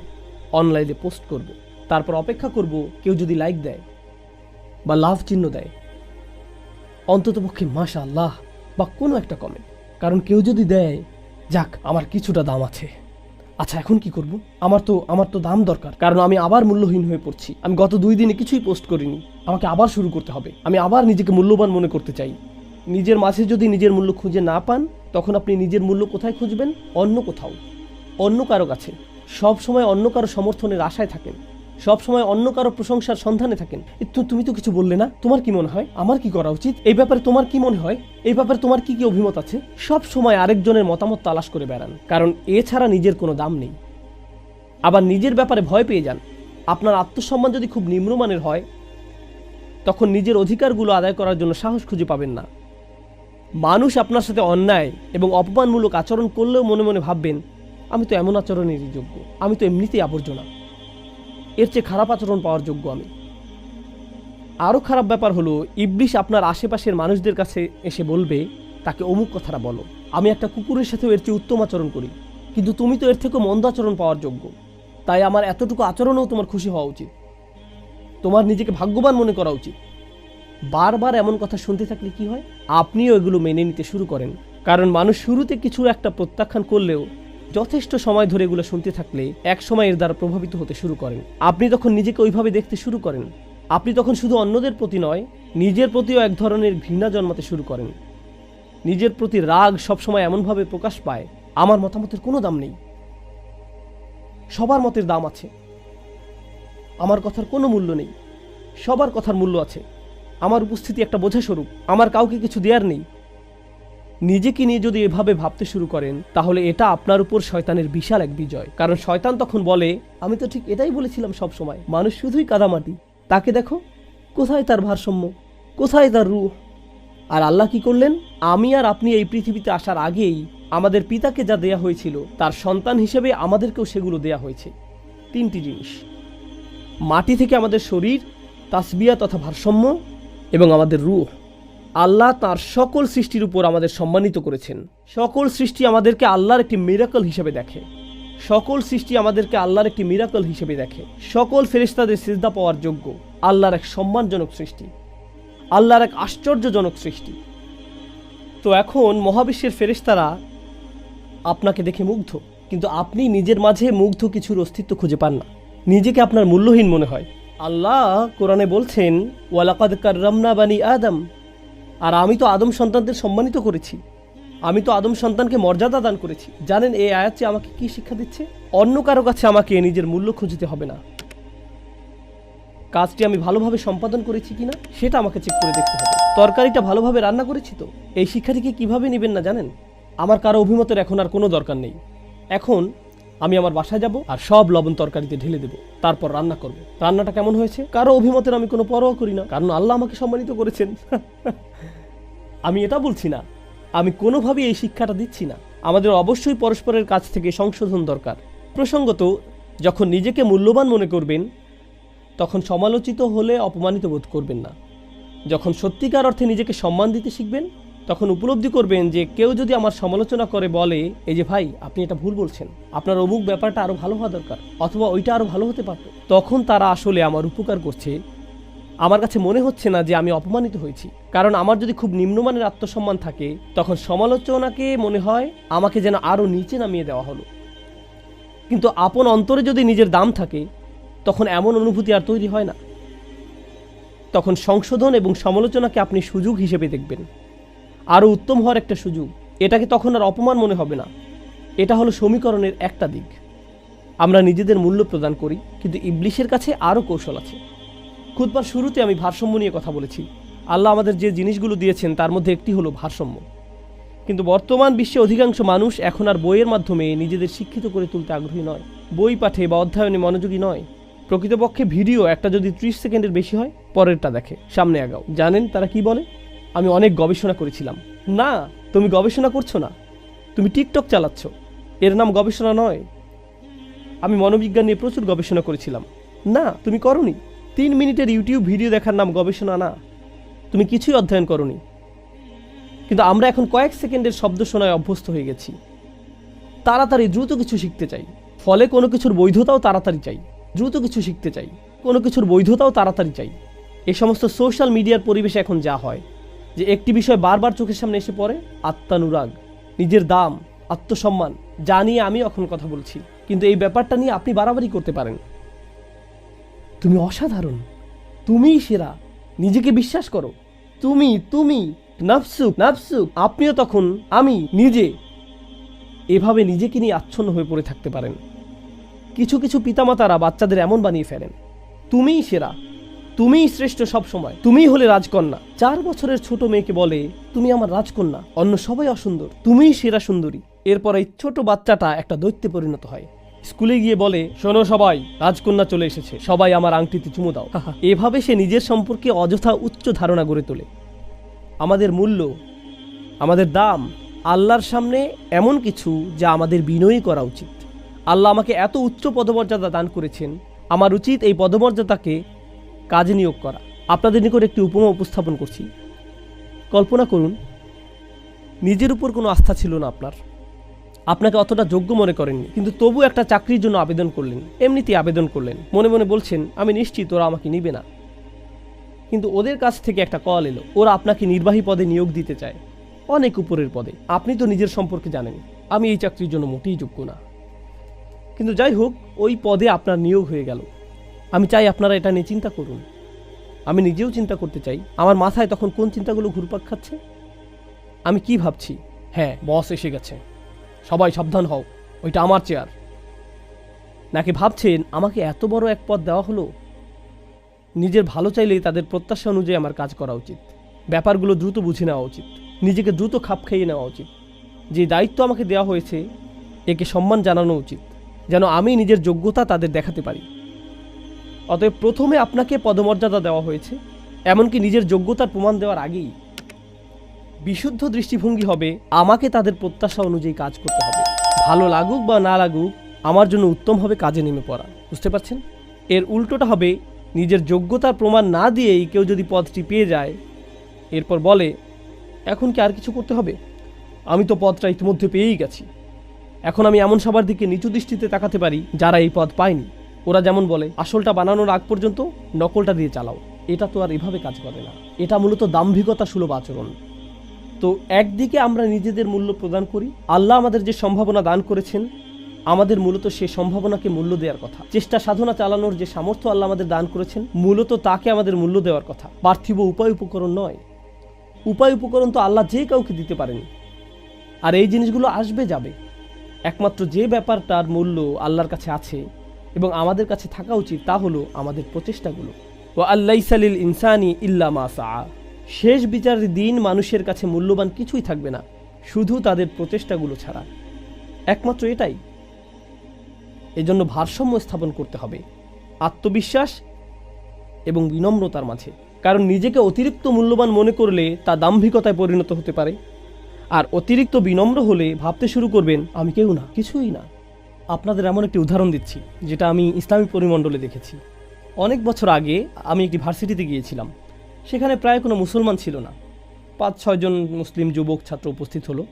অনলাইনে পোস্ট করব, তারপর অপেক্ষা করব কেউ যদি লাইক দেয় বা লাভ চিহ্ন দেয়, অন্ততপক্ষে মাশাআল্লাহ বা কোনো একটা কমেন্ট। কারণ কেউ যদি দেয়, যাক আমার কিছুটা দাম আছে। আচ্ছা এখন কি করব? আমার তো দাম দরকার, কারণ আমি আবার মূল্যহীন হয়ে পড়ছি। আমি গত 2 দিনে কিছুই পোস্ট করিনি, আমাকে আবার শুরু করতে হবে। আমি আবার নিজেকে মূল্যবান মনে করতে চাই। নিজের মাঝে যদি নিজের মূল্য খুঁজে না পান, তখন আপনি নিজের মূল্য কোথায় খুঁজবেন? অন্য কোথাও, অন্য কারো কাছে। সব সময় অন্য কারো সমর্থনের আশায় থাকেন, সব সময় অন্য কারো প্রশংসার সন্ধানে থাকেন। তুমি তো কিছু বললে না, তোমার কি মনে হয় আমার কি করা উচিত? এই ব্যাপারে তোমার কি মনে হয়? এই ব্যাপারে তোমার কি কি অভিমত আছে? সব সময় আরেকজনের মতামত তালাশ করে বেড়ান, কারণ এছাড়া নিজের কোনো দাম নেই। আবার নিজের ব্যাপারে ভয় পেয়ে যান। আপনার আত্মসম্মান যদি খুব নিম্নমানের হয়, তখন নিজের অধিকারগুলো আদায় করার জন্য সাহস খুঁজে পাবেন না। মানুষ আপনার সাথে অন্যায় এবং অপমানমূলক আচরণ করলেও মনে মনে ভাববেন, আমি তো এমন আচরণেরই যোগ্য, আমি তো এমনিতেই আবর্জনা, এর চেয়ে খারাপ আচরণ পাওয়ার যোগ্য আমি। আরও খারাপ ব্যাপার হলো, ইবলিস আপনার আশেপাশের মানুষদের কাছে এসে বলবে, তাকে অমুক কথাটা বলো, আমি একটা কুকুরের সাথেও এর চেয়ে উত্তম আচরণ করি, কিন্তু তুমি তো এর থেকেও মন্দ আচরণ পাওয়ার যোগ্য, তাই আমার এতটুকু আচরণেও তোমার খুশি হওয়া উচিত, তোমার নিজেকে ভাগ্যবান মনে করা উচিত। বারবার এমন কথা শুনতে থাকলে কি হয়? আপনিও এগুলো মেনে নিতে শুরু করেন, কারণ মানুষ শুরুতে কিছু একটা প্রত্যাখ্যান করলেও যথেষ্ট সময় ধরে এগুলো শুনতে থাকলে এক সময় এর দ্বারা প্রভাবিত হতে শুরু করেন। আপনি তখন নিজেকে ওইভাবে দেখতে শুরু করেন। আপনি তখন শুধু অন্যদের প্রতি নয়, নিজের প্রতিও এক ধরনের ঘৃণা জন্মাতে শুরু করেন। নিজের প্রতি রাগ সবসময় এমনভাবে প্রকাশ পায়, আমার মতামতের কোনো দাম নেই, সবার মতের দাম আছে, আমার কথার কোনো মূল্য নেই, সবার কথার মূল্য আছে, আমার উপস্থিতি একটা বোঝা স্বরূপ, আমার কাউকে কিছু দেওয়ার নেই। নিজেকে নিয়ে যদি এভাবে ভাবতে শুরু করেন, তাহলে এটা আপনার উপর শয়তানের বিশাল এক বিজয়। কারণ শয়তান তখন বলে, আমি তো ঠিক এটাই বলেছিলাম সব সময়, মানুষ শুধুই কাদামাটি, তাকে দেখো কোথায় তার ভারসাম্য, কোথায় তার রূহ। আর আল্লাহ কি করলেন? আমি আর আপনি এই পৃথিবীতে আসার আগেই আমাদের পিতাকে যা দেয়া হয়েছিল, তার সন্তান হিসেবে আমাদেরকেও সেগুলো দেয়া হয়েছে। 3টি জিনিস: মাটি থেকে আমাদের শরীর, তাসবিয়া তথা ভারসাম্য, এবং আমাদের রূহ। আল্লাহ তার সকল সৃষ্টির উপর আমাদের সম্মানিত করেছেন। সকল সৃষ্টি আমাদেরকে আল্লাহর একটি মিরাকল হিসেবে দেখে, সকল সৃষ্টি আমাদেরকে আল্লাহর একটি মিরাকল হিসেবে দেখে। সকল ফেরেশতাদের সিজদা পাওয়ার যোগ্য। আল্লাহর এক সম্মানজনক সৃষ্টি, আল্লাহর এক আশ্চর্যজনক সৃষ্টি। তো এখন মহাবিশ্বের ফেরেশতারা আপনাকে দেখে মুগ্ধ, কিন্তু আপনি নিজের মাঝে মুগ্ধ কিছুর অস্তিত্ব খুঁজে পান না, নিজেকে আপনার মূল্যহীন মনে হয়। আল্লাহ কোরআনে বলছেন, ওয়ালাকাদ কাররামনা বানি আদম, আর আমি তো আদম সন্তানদের সম্মানিত করেছি, আমি তো আদম সন্তানকে মর্যাদা দান করেছি। জানেন এই আয়াতটি আমাকে কি শিক্ষা দিচ্ছে? অন্য কারো কাছে আমাকে নিজের মূল্য খুঁজতে হবে না, কাজটি আমি ভালোভাবে সম্পাদন করেছি কিনা সেটা আমাকে চেক করে দেখতে হবে। তরকারিটা ভালোভাবে রান্না করেছি তো? এই শিক্ষাটিকে কিভাবে নেবেন না জানেন? আমার কারো অভিমতের এখন আর কোনো দরকার নেই। এখন আমি আমার বাসায় যাব আর সব লবণ তরকারিতে ঢেলে দেব, তারপর রান্না করব। রান্নাটা কেমন হয়েছে কারো অভিমতের আমি কোনো পরোয়া করি না, কারণ আল্লাহ আমাকে সম্মানিত করেছেন। আমি এটা বলছি না, আমি কোনোভাবেই এই শিক্ষাটা দিচ্ছি না। আমাদের অবশ্যই পরস্পরের কাছ থেকে সংশোধন দরকার। প্রসঙ্গত, যখন নিজেকে মূল্যবান মনে করবেন, তখন সমালোচিত হলে অপমানিত বোধ করবেন না। যখন সত্যিকার অর্থে নিজেকে সম্মান দিতে শিখবেন, তখন উপলব্ধি করবেন যে কেউ যদি আমার সমালোচনা করে বলে, এই যে ভাই আপনি এটা ভুল বলছেন, আপনার অমুক ব্যাপারটা আরও ভালো হওয়া দরকার, অথবা ওইটা আরও ভালো হতে পারত, তখন তারা আসলে আমার উপকার করছে। আমার কাছে মনে হচ্ছে না যে আমি অপমানিত হয়েছি। কারণ আমার যদি খুব নিম্নমানের আত্মসম্মান থাকে, তখন সমালোচনাকে মনে হয় আমাকে যেন আরও নিচে নামিয়ে দেওয়া হলো। কিন্তু আপন অন্তরে যদি নিজের দাম থাকে, তখন এমন অনুভূতি আর তৈরি হয় না। তখন সংশোধন এবং সমালোচনাকে আপনি সুযোগ হিসেবে দেখবেন, আরও উত্তম হওয়ার একটা সুযোগ। এটাকে তখন আর অপমান মনে হবে না। এটা হলো সমীকরণের একটা দিক। আমরা নিজেদের মূল্য প্রদান করি, কিন্তু ইবলিশের কাছে আরও কৌশল আছে। খুতবার শুরুতে আমি ভারসাম্য নিয়ে কথা বলেছি। আল্লাহ আমাদের যে জিনিসগুলো দিয়েছেন তার মধ্যে একটি হলো ভারসাম্য। কিন্তু বর্তমান বিশ্বে অধিকাংশ মানুষ এখন আর বইয়ের মাধ্যমে নিজেদের শিক্ষিত করে তুলতে আগ্রহী নয়, বই পাঠে বা অধ্যয়নে মনোযোগী নয়। প্রকৃতপক্ষে ভিডিও একটা যদি 30 সেকেন্ডের বেশি হয়, পরেরটা দেখে, সামনে আগাও। জানেন তারা কি বলে? আমি অনেক গবেষণা করেছিলাম। না, তুমি গবেষণা করছো না, তুমি টিকটক চালাচ্ছ। এর নাম গবেষণা নয়। আমি মনোবিজ্ঞান নিয়ে প্রচুর গবেষণা করেছিলাম। না, তুমি করনি। 3 মিনিটের ইউটিউব ভিডিও দেখার নাম গবেষণা না। তুমি কিছুই অধ্যয়ন করনি। কিন্তু আমরা এখন কয়েক সেকেন্ডের শব্দ শোনায় অভ্যস্ত হয়ে গেছি। তাড়াতাড়ি দ্রুত কিছু শিখতে চাই, ফলে কোনো কিছুর বৈধতাও তাড়াতাড়ি চাই। দ্রুত কিছু শিখতে চাই, কোনো কিছুর বৈধতাও তাড়াতাড়ি চাই। এই সমস্ত সোশ্যাল মিডিয়ার পরিবেশে এখন যা হয়, যে একটি বিষয় বারবার চোখের সামনে এসে পড়ে, আত্মানুরাগ, নিজের দাম, আত্মসম্মান, যা নিয়ে আমি এখন কথা বলছি। কিন্তু এই ব্যাপারটা নিয়ে আপনি বাড়াবাড়ি করতে পারেন। তুমি অসাধারণ, তুমিই সেরা, নিজেকে বিশ্বাস করো, তুমি তুমি নাফসুক নাফসুক। আপনিও তখন আমি নিজে, এভাবে নিজেকে নিয়ে আচ্ছন্ন হয়ে পড়ে থাকতে পারেন। কিছু কিছু পিতামাতারা বাচ্চাদের এমন বানিয়ে ফেলেন, তুমিই সেরা, তুমিই শ্রেষ্ঠ, সব সময় তুমিই হলে রাজকন্যা। 4 বছরের ছোট মেয়েকে বলে, তুমি আমার রাজকন্যা, অন্য সবাই অসুন্দর, তুমিই সেরা সুন্দরী। এরপর এই ছোট বাচ্চাটা একটা দৈত্যে পরিণত হয়। স্কুলে গিয়ে বলে, শোনো সবাই, রাজকন্যা চলে এসেছে, সবাই আমার আংটিতে চুমু দাও। এভাবে সে নিজের সম্পর্কে অযথা উচ্চ ধারণা গড়ে তোলে। আমাদের মূল্য, আমাদের দাম আল্লাহর সামনে এমন কিছু যা আমাদের বিনয়ী করা উচিত। আল্লাহ আমাকে এত উচ্চ পদমর্যাদা দান করেছেন, আমার উচিত এই পদমর্যাদাকে কাজে নিয়োগ করা। আপনাদের নিকট একটি উপমা উপস্থাপন করছি। কল্পনা করুন, নিজের উপর কোনো আস্থা ছিল না আপনার, আপনাকে অতটা যোগ্য মনে করেননি, কিন্তু তবু একটা চাকরির জন্য আবেদন করলেন। এমনিতেই আবেদন করলেন, মনে মনে বলছেন, আমি নিশ্চিত ওরা আমাকে নিবে না। কিন্তু ওদের কাছ থেকে একটা কল এলো, ওরা আপনাকে নির্বাহী পদে নিয়োগ দিতে চায়, অনেক উপরের পদে। আপনি তো নিজের সম্পর্কে জানেন, আমি এই চাকরির জন্য মোটেই যোগ্য না। কিন্তু যাই হোক, ওই পদে আপনার নিয়োগ হয়ে গেল। আমি চাই আপনারা এটা নিয়ে চিন্তা করুন। আমি নিজেও চিন্তা করতে চাই। আমার মাথায় তখন কোন চিন্তাগুলো ঘুরপাক খাচ্ছে? আমি কি ভাবছি? হ্যাঁ, বস এসে গেছে, সবাই সাবধান হও, ওইটা আমার চেয়ার। নাকি ভাবছেন, আমাকে এত বড় এক পদ দেওয়া হলো, নিজের ভালো চাইলেই তাদের প্রত্যাশা অনুযায়ী আমার কাজ করা উচিত, ব্যাপারগুলো দ্রুত বুঝে নেওয়া উচিত, নিজেকে দ্রুত খাপ খাইয়ে নেওয়া উচিত। যে দায়িত্ব আমাকে দেওয়া হয়েছে, একে সম্মান জানানো উচিত, যেন আমি নিজের যোগ্যতা তাদের দেখাতে পারি। অতএব প্রথমে আপনাকে পদমর্যাদা দেওয়া হয়েছে, এমনকি নিজের যোগ্যতার প্রমাণ দেওয়ার আগেই বিশুদ্ধ দৃষ্টিভঙ্গি হবে, আমাকে তাদের প্রত্যাশা অনুযায়ী কাজ করতে হবে। ভালো লাগুক বা না লাগুক, আমার জন্য উত্তম হবে কাজে নেমে পড়া। বুঝতে পারছেন? এর উল্টোটা হবে, নিজের যোগ্যতার প্রমাণ না দিয়েই কেউ যদি পদটি পেয়ে যায়, এরপর বলে, এখন কি আর কিছু করতে হবে? আমি তো পদটা ইতিমধ্যে পেয়েই গেছি। এখন আমি এমন সবার দিকে নিচু দৃষ্টিতে তাকাতে পারি যারা এই পদ পায়নি। ওরা যেমন বলে, আসলটা বানানোর আগ পর্যন্ত নকলটা দিয়ে চালাও। এটা তো আর এভাবে কাজ করে না। এটা মূলত দাম্ভিকতা সুলভ আচরণ। তো একদিকে আমরা নিজেদের মূল্য প্রদান করি, আল্লাহ আমাদের যে সম্ভাবনা দান করেছেন, আমাদের মূলত সেই সম্ভাবনাকে মূল্য দেওয়ার কথা। চেষ্টা সাধনা চালানোর যে সামর্থ্য আল্লাহ আমাদের দান করেছেন, মূলত তাকে আমাদের মূল্য দেওয়ার কথা, পার্থিব উপায় উপকরণ নয়। উপায় উপকরণ তো আল্লাহ যে কাউকে দিতে পারেন, আর এই জিনিসগুলো আসবে যাবে। একমাত্র যে ব্যাপারটার মূল্য আল্লাহর কাছে আছে এবং আমাদের কাছে থাকা উচিত, তা হলো আমাদের প্রচেষ্টাগুলো। ওয়া আল্লাইসা লিল ইনসানি ইল্লা মা সাআ। শেষ বিচারের দিন মানুষের কাছে মূল্যবান কিছুই থাকবে না, শুধু তাদের প্রচেষ্টাগুলো ছাড়া। একমাত্র এটাই। এজন্য ভারসাম্য স্থাপন করতে হবে আত্মবিশ্বাস এবং বিনম্রতার মাঝে। কারণ নিজেকে অতিরিক্ত মূল্যবান মনে করলে তা দাম্ভিকতায় পরিণত হতে পারে, আর অতিরিক্ত বিনম্র হলে ভাবতে শুরু করবেন, আমি কেউ না, কিছুই না। আপনাদের এমন একটি উদাহরণ দিচ্ছি, যেটা আমি ইসলামী পরিমণ্ডলে দেখেছি। অনেক বছর আগে আমি একটি ভার্সিটিতে গিয়েছিলাম। সেখানে প্রায় কোনো মুসলমান ছিল না। 5-6 জন মুসলিম যুবক ছাত্র উপস্থিত হলো।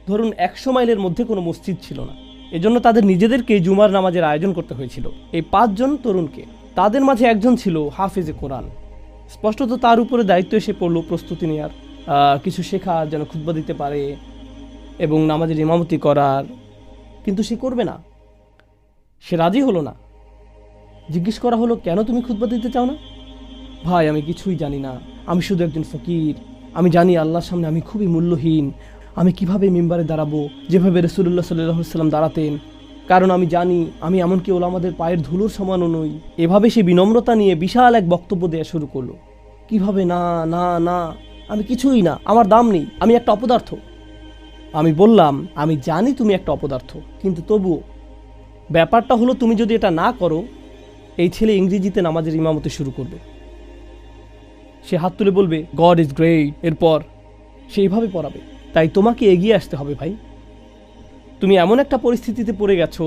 ধরুন 100 মাইলের মধ্যে কোনো মসজিদ ছিল না। এজন্য তাদের নিজেদেরকে জুমার নামাজের আয়োজন করতে হয়েছিল। এই 5 জন তরুণকে, তাদের মাঝে একজন ছিল হাফেজে কোরআন। স্পষ্টত তার উপরে দায়িত্ব এসে পড়লো প্রস্তুতি নেওয়ার, কিছু শেখার, যেন খুতবা দিতে পারে এবং নামাজের ইমামতি করার। কিন্তু সে করবে না, সে রাজি হলো না। জিজ্ঞেস করা হলো, কেন তুমি খুতবা দিতে চাও না? ভাই আমি কিছুই জানি না, আমি শুধু একজন ফকির। আমি জানি আল্লাহর সামনে আমি খুবই মূল্যহীন। আমি কিভাবে মিম্বারে দাঁড়াবো যেভাবে রাসূলুল্লাহ সাল্লাল্লাহু আলাইহি ওয়াসাল্লাম দাঁড়াতেন, কারণ আমি জানি আমি এমনকি ওলামাদের পায়ের ধুলোর সমানও নই। এভাবে সে বিনম্রতা নিয়ে বিশাল এক বক্তব্য দেওয়া শুরু করলো। কিভাবে না না না, আমি কিছুই না, আমার দাম নেই, আমি একটা অপদার্থ। আমি বললাম, আমি জানি তুমি একটা অপদার্থ, কিন্তু তবুও ব্যাপারটা হলো তুমি যদি এটা না করো, এই ছেলে ইংরেজিতে নামাজের ইমামতি শুরু করবে। সে হাত তুলে বলবে গড ইজ গ্রেট, এরপর সে এইভাবে পড়াবে। তাই তোমাকে এগিয়ে আসতে হবে ভাই। তুমি এমন একটা পরিস্থিতিতে পড়ে গেছো,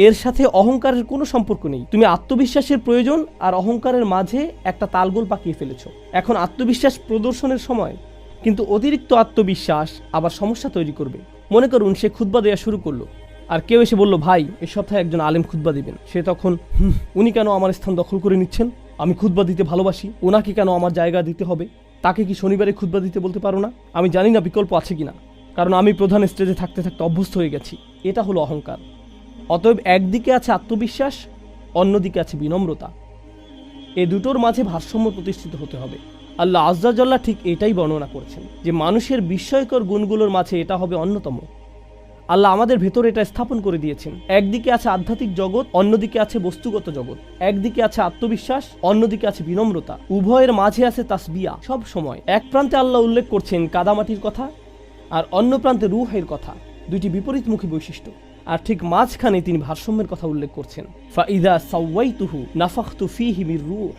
এর সাথে অহংকারের কোনো সম্পর্ক নেই। তুমি আত্মবিশ্বাসের প্রয়োজন আর অহংকারের মাঝে একটা তালগোল পাকিয়ে ফেলেছো। এখন আত্মবিশ্বাস প্রদর্শনের সময়, কিন্তু অতিরিক্ত আত্মবিশ্বাস আবার সমস্যা তৈরি করবে। মনে করুন সে খুতবা দেওয়া শুরু করলো, আর কেউ এসে বলল ভাই এ সপ্তাহে একজন আলেম খুতবা দিবেন। সে তখন উনি কেন আমার স্থান দখল করে নিচ্ছেন? আমি খুতবা দিতে ভালোবাসি, ওনাকে কেন আমার জায়গা দিতে হবে? তাকে কি শনিবারে খুতবা দিতে বলতে পারো না? আমি জানি না বিকল্প আছে কিনা, কারণ আমি প্রধান স্টেজে থাকতে থাকতে অভ্যস্ত হয়ে গেছি। এটা হলো অহংকার। অতএব একদিকে আছে আত্মবিশ্বাস, অন্যদিকে আছে বিনম্রতা। এই দুটোর মাঝে ভারসাম্য প্রতিষ্ঠিত হতে হবে। আল্লাহ আজ্জা জাল্লাহ ঠিক এটাই বর্ণনা করেছেন যে মানুষের বিস্ময়কর গুণগুলোর মাঝে এটা হবে অন্যতম। আল্লাহ আমাদের ভেতর এটা স্থাপন করে দিয়েছেন। একদিকে আছে আধ্যাত্মিক জগৎ, অন্যদিকে আছে বস্তুগত জগৎ। একদিকে আছে আত্মবিশ্বাস, অন্যদিকে আছে বিনম্রতা। উভয়ের মাঝে আছে তাসবিয়া। সব সময় এক প্রান্তে আল্লাহ উল্লেখ করছেন কাদামাটির কথা, আর অন্য প্রান্তে রূহের কথা। দুইটি বিপরীতমুখী বৈশিষ্ট্য। আর ঠিক মাঝখানে তিনি ভারসাম্যের কথা উল্লেখ করছেন। ফাইদা সাওয়াইতুহু নাফাখতু ফীহি মির রূহ।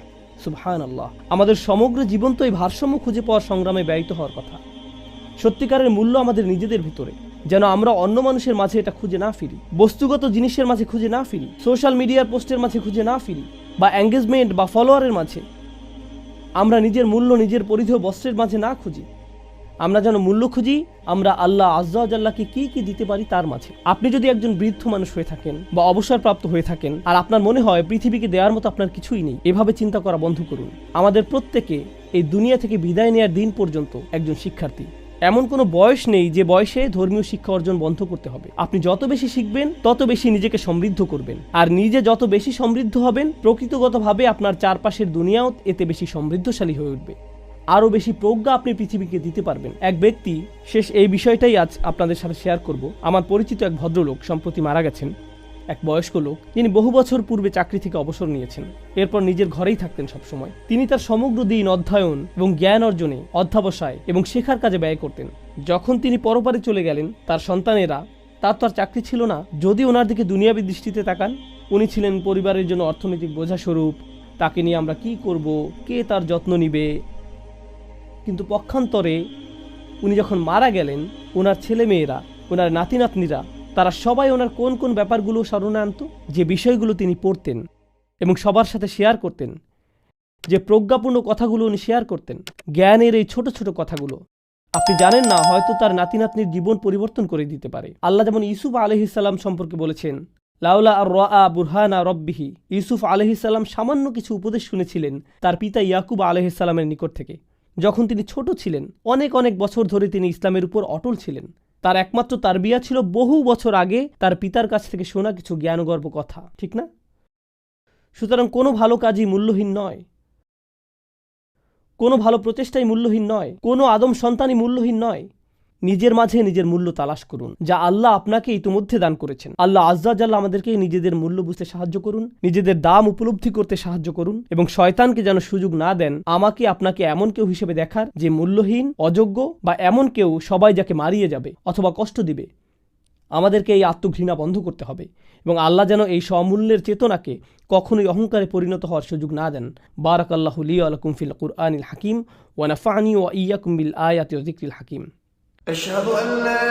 সুবহানাল্লাহ। আমাদের সমগ্র জীবন তো এই ভারসাম্য খুঁজে পাওয়ার সংগ্রামে ব্যয়িত হওয়ার কথা। সত্যিকারের মূল্য আমাদের নিজেদের ভিতরে, যেন আমরা অন্য মানুষের মাঝে এটা খুঁজে না ফিরি, বস্তুগত জিনিসের মাঝে খুঁজে না ফিরি, সোশ্যাল মিডিয়ার পোস্টের মাঝে খুঁজে না ফিরি, বা এঙ্গেজমেন্ট বা ফলোয়ারের মাঝে। আমরা নিজের মূল্য নিজের পরিধেয় বস্ত্রের মাঝে না খুঁজি। আমরা যেন মূল্য খুঁজি আমরা আল্লাহ আজ্জা ওয়া জাল্লাহকে কি কি দিতে পারি তার মাঝে। আপনি যদি একজন বৃদ্ধ মানুষ হয়ে থাকেন বা অবসরপ্রাপ্ত হয়ে থাকেন, আর আপনার মনে হয় পৃথিবীকে দেওয়ার মতো আপনার কিছুই নেই, এভাবে চিন্তা করা বন্ধ করুন। আমাদের প্রত্যেকে এই দুনিয়া থেকে বিদায় নেওয়ার দিন পর্যন্ত একজন শিক্ষার্থী। এমন কোনো বয়স নেই যে বয়সে ধর্মীয় শিক্ষা অর্জন বন্ধ করতে হবে। আপনি যত বেশি শিখবেন তত বেশি নিজেকে সমৃদ্ধ করবেন, আর নিজে যত বেশি সমৃদ্ধ হবেন প্রকৃতগতভাবে আপনার চারপাশের দুনিয়াও এতে বেশি সমৃদ্ধশালী হয়ে উঠবে। আরও বেশি প্রজ্ঞা আপনি পৃথিবীকে দিতে পারবেন। এক ব্যক্তি, শেষ এই বিষয়টাই আজ আপনাদের সাথে শেয়ার করব। আমার পরিচিত এক ভদ্রলোক সম্প্রতি মারা গেছেন, এক বয়স্ক লোক, যিনি বহু বছর পূর্বে চাকরি থেকে অবসর নিয়েছেন। এরপর নিজের ঘরেই থাকতেন সবসময়। তিনি তার সমগ্র দিন অধ্যয়ন এবং জ্ঞান অর্জনে, অধ্যাবসায় এবং শেখার কাজে ব্যয় করতেন। যখন তিনি পরপারে চলে গেলেন, তার সন্তানেরা, তার তো আর চাকরি ছিল না। যদি ওনার দিকে দুনিয়াবী দৃষ্টিতে তাকান, উনি ছিলেন পরিবারের জন্য অর্থনৈতিক বোঝা স্বরূপ। তাকে নিয়ে আমরা কি করব, কে তার যত্ন নিবে? কিন্তু পক্ষান্তরে উনি যখন মারা গেলেন, ওনার ছেলে মেয়েরা, ওনার নাতি নাতনিরা, তারা সবাই ওনার কোন কোন ব্যাপারগুলো স্মরণে আনত, যে বিষয়গুলো তিনি পড়তেন এবং সবার সাথে শেয়ার করতেন, যে প্রজ্ঞাপূর্ণ কথাগুলো উনি শেয়ার করতেন, জ্ঞানের এই ছোট ছোট কথাগুলো। আপনি জানেন না, হয়তো তার নাতি নাতনির জীবন পরিবর্তন করে দিতে পারে। আল্লাহ যেমন ইউসুফ আলাইহিস সালাম সম্পর্কে বলেছেন, লাউলা আর রাআ বুরহানা রব্বিহি। ইউসুফ আলাইহিস সালাম সামান্য কিছু উপদেশ শুনেছিলেন তার পিতা ইয়াকুব আলাইহিস সালামের নিকট থেকে। যখন তিনি ছোট ছিলেন, অনেক অনেক বছর ধরে তিনি ইসলামের উপর অটল ছিলেন। তার একমাত্র তারবিয়া ছিল বহু বছর আগে তার পিতার কাছ থেকে শোনা কিছু জ্ঞানগর্ভ কথা, ঠিক না? সুতরাং কোনো ভালো কাজই মূল্যহীন নয়, কোনো ভালো প্রচেষ্টাই মূল্যহীন নয়, কোনো আদম সন্তানই মূল্যহীন নয়। নিজের মাঝে নিজের মূল্য তালাশ করুন, যা আল্লাহ আপনাকে ইতিমধ্যে দান করেছেন। আল্লাহ আজ্জা জাল্লাহ আমাদেরকে নিজেদের মূল্য বুঝতে সাহায্য করুন, নিজেদের দাম উপলব্ধি করতে সাহায্য করুন, এবং শয়তানকে যেন সুযোগ না দেন আমাকে আপনাকে এমন কেউ হিসেবে দেখার যে মূল্যহীন, অযোগ্য, বা এমন কেউ সবাই যাকে মারিয়ে যাবে অথবা কষ্ট দিবে। আমাদেরকে এই আত্মঘৃণা বন্ধ করতে হবে, এবং আল্লাহ যেন এই সমূল্যের চেতনাকে কখনোই অহংকারে পরিণত হওয়ার সুযোগ না দেন। বারাকাল্লাহু লি ওয়া লাকুম ফিল কুরআনিল হাকিম ওয়া নাফা'নি ওয়া ইয়্যাকুম বিল আয়াতি ওয়া যিকরিল হাকিম। أشهد أن لا